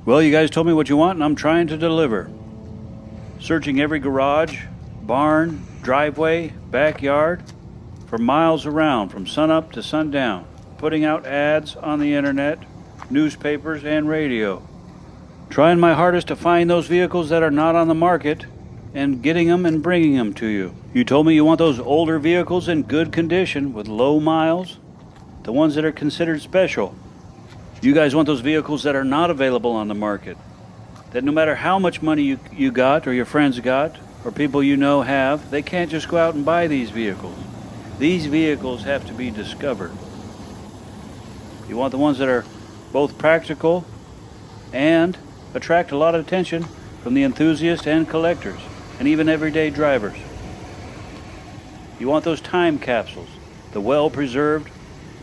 Well, you guys told me what you want, and I'm trying to deliver. Searching every garage, barn, driveway, backyard, for miles around from sunup to sundown, putting out ads on the internet, newspapers, and radio. Trying my hardest to find those vehicles that are not on the market and getting them and bringing them to you. You told me you want those older vehicles in good condition with low miles, the ones that are considered special. You guys want those vehicles that are not available on the market, that no matter how much money you got or your friends got or people you know have, they can't just go out and buy these vehicles. These vehicles have to be discovered. You want the ones that are both practical and attract a lot of attention from the enthusiasts and collectors and even everyday drivers. You want those time capsules, the well-preserved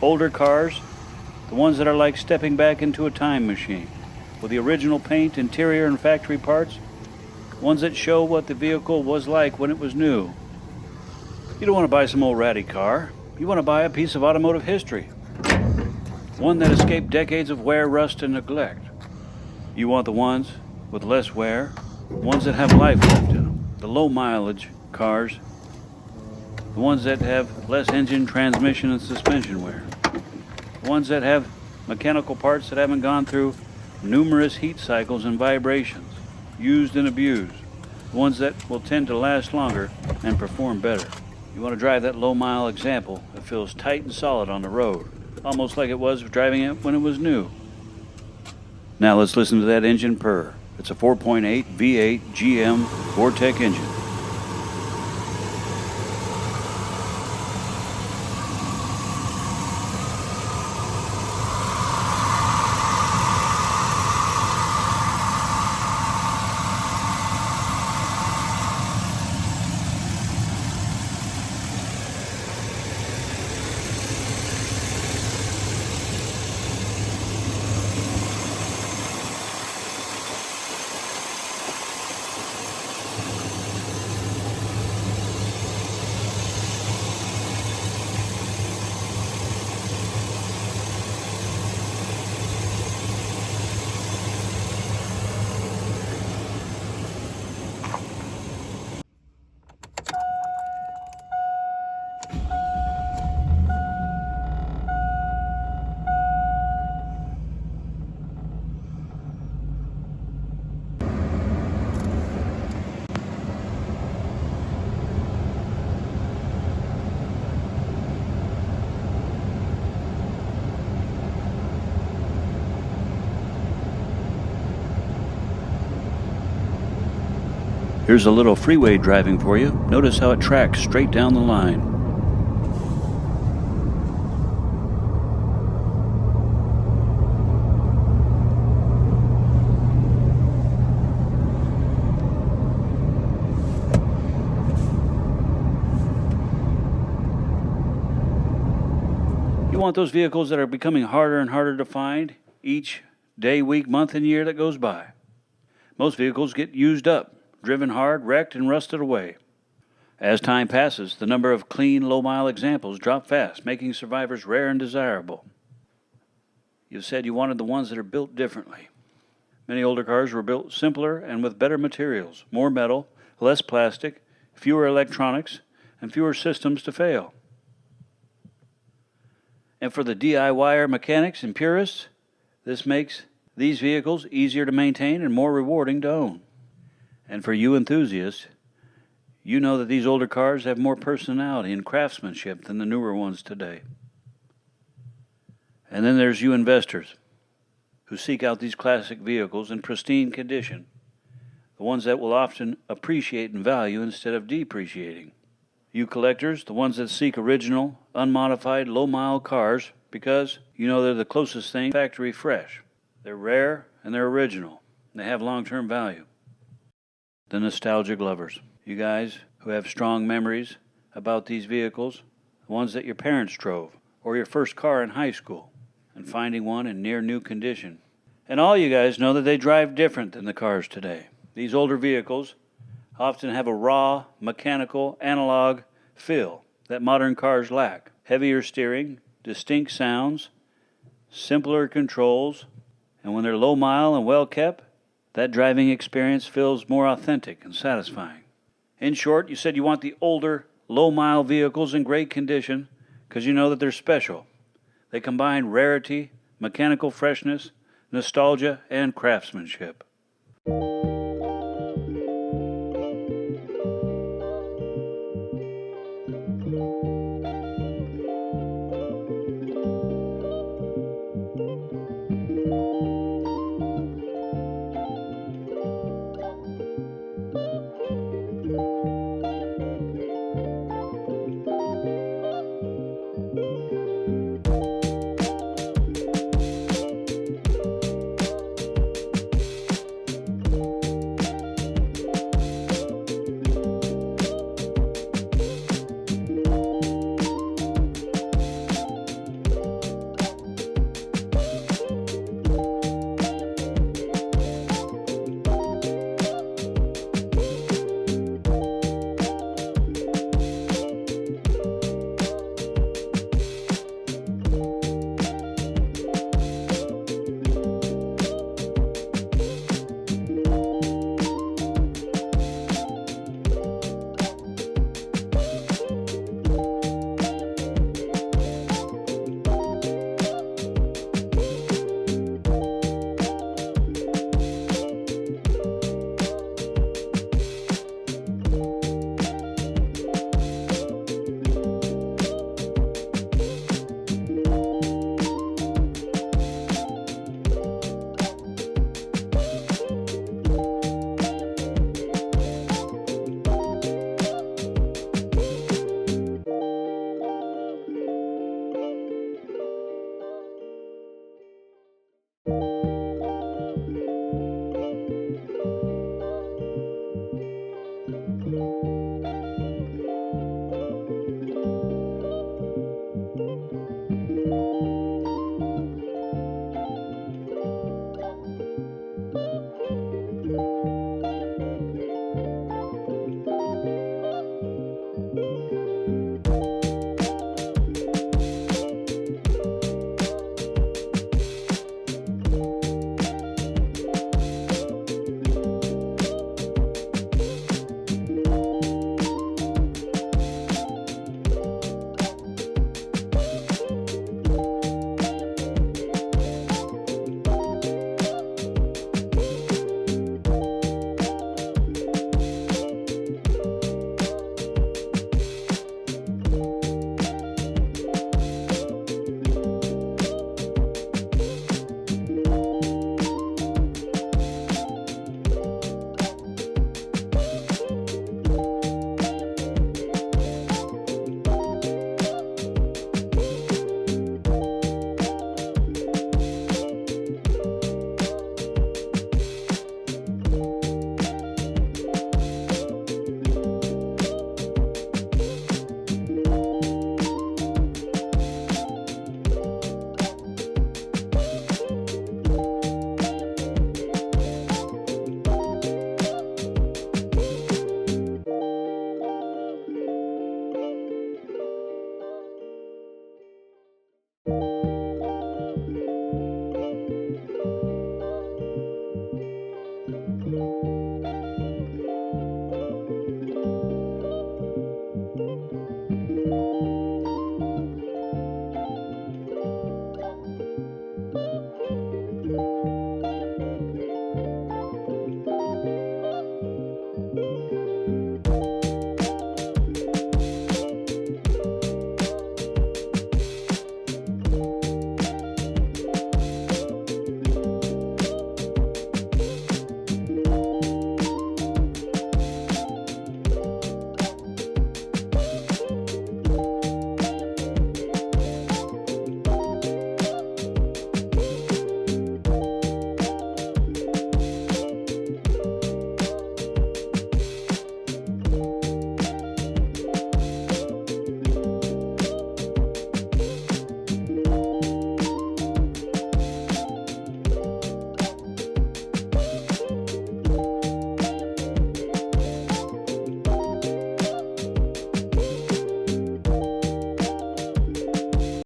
older cars, the ones that are like stepping back into a time machine, with the original paint, interior, and factory parts, ones that show what the vehicle was like when it was new. You don't want to buy some old ratty car. You want to buy a piece of automotive history, one that escaped decades of wear, rust, and neglect. You want the ones with less wear, ones that have life left in them, the low-mileage cars, the ones that have less engine, transmission, and suspension wear, ones that have mechanical parts that haven't gone through numerous heat cycles and vibrations, used and abused, ones that will tend to last longer and perform better. You want to drive that low-mile example that feels tight and solid on the road, almost like it was driving it when it was new. Now let's listen to that engine purr. It's a 4.8 V8 GM Vortec engine. Here's a little freeway driving for you. Notice how it tracks straight down the line. You want those vehicles that are becoming harder and harder to find each day, week, month, and year that goes by. Most vehicles get used up, driven hard, wrecked, and rusted away. As time passes, the number of clean, low-mile examples drop fast, making survivors rare and desirable. You said you wanted the ones that are built differently. Many older cars were built simpler and with better materials, more metal, less plastic, fewer electronics, and fewer systems to fail. And for the DIYer mechanics and purists, this makes these vehicles easier to maintain and more rewarding to own. And for you enthusiasts, you know that these older cars have more personality and craftsmanship than the newer ones today. And then there's you investors who seek out these classic vehicles in pristine condition, the ones that will often appreciate in value instead of depreciating. You collectors, the ones that seek original, unmodified, low-mile cars because you know they're the closest thing factory fresh. They're rare and they're original. And they have long-term value. The nostalgic lovers, you guys who have strong memories about these vehicles, the ones that your parents drove, or your first car in high school, and finding one in near new condition. And all you guys know that they drive different than the cars today. These older vehicles often have a raw, mechanical, analog feel that modern cars lack. Heavier steering, distinct sounds, simpler controls, And when they're low mile and well kept, that driving experience feels more authentic and satisfying. In short, you said you want the older, low mile vehicles in great condition because you know that they're special. They combine rarity, mechanical freshness, nostalgia, and craftsmanship.